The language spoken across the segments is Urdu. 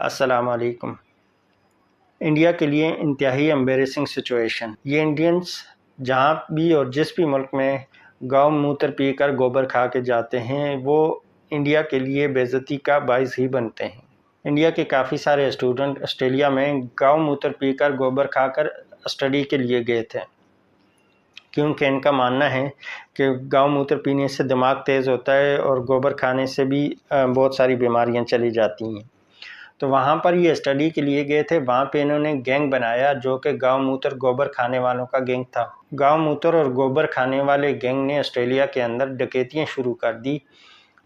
السلام علیکم۔ انڈیا کے لیے انتہائی امبیریسنگ سچویشن۔ یہ انڈینز جہاں بھی اور جس بھی ملک میں گاؤں موتر پی کر گوبر کھا کے جاتے ہیں وہ انڈیا کے لیے بے عزتی کا باعث ہی بنتے ہیں۔ انڈیا کے کافی سارے اسٹوڈنٹ آسٹریلیا میں گاؤں موتر پی کر گوبر کھا کر اسٹڈی کے لیے گئے تھے، کیونکہ ان کا ماننا ہے کہ گاؤں موتر پینے سے دماغ تیز ہوتا ہے اور گوبر کھانے سے بھی بہت ساری بیماریاں چلی جاتی ہیں۔ تو وہاں پر یہ اسٹڈی کے لیے گئے تھے، وہاں پہ انہوں نے گینگ بنایا جو کہ گاؤں موتر گوبر کھانے والوں کا گینگ تھا۔ گاؤں موتر اور گوبر کھانے والے گینگ نے آسٹریلیا کے اندر ڈکیتیاں شروع کر دی،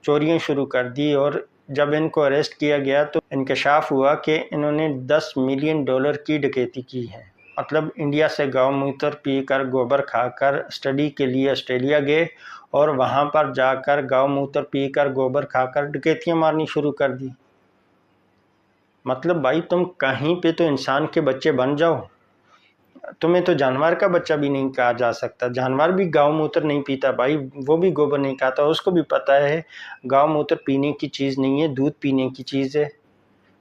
چوریاں شروع کر دی، اور جب ان کو اریسٹ کیا گیا تو انکشاف ہوا کہ انہوں نے $10 ملین کی ڈکیتی کی ہے۔ مطلب انڈیا سے گاؤں موتر پی کر گوبر کھا کر اسٹڈی کے لیے آسٹریلیا گئے اور وہاں پر جا کر گاؤں موتر پی کر گوبر کھا کر ڈکیتیاں مارنی شروع کر دی۔ مطلب بھائی تم کہیں پہ تو انسان کے بچے بن جاؤ، تمہیں تو جانور کا بچہ بھی نہیں کہا جا سکتا۔ جانور بھی گاؤں موتر نہیں پیتا بھائی، وہ بھی گوبر نہیں کھاتا، اس کو بھی پتہ ہے گاؤں موتر پینے کی چیز نہیں ہے، دودھ پینے کی چیز ہے،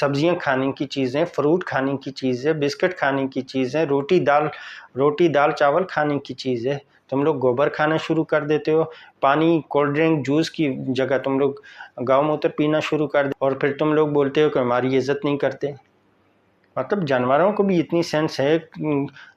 سبزیاں کھانے کی چیز ہے، فروٹ کھانے کی چیز ہے، بسکٹ کھانے کی چیز ہے، روٹی دال چاول کھانے کی چیز ہے۔ تم لوگ گوبر کھانا شروع کر دیتے ہو، پانی کولڈ ڈرنک جوس کی جگہ تم لوگ گاؤں موتر پینا شروع کر دے، اور پھر تم لوگ بولتے ہو کہ ہماری عزت نہیں کرتے۔ مطلب جانوروں کو بھی اتنی سینس ہے،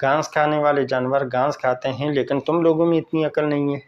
گھاس کھانے والے جانور گھاس کھاتے ہیں، لیکن تم لوگوں میں اتنی عقل نہیں ہے۔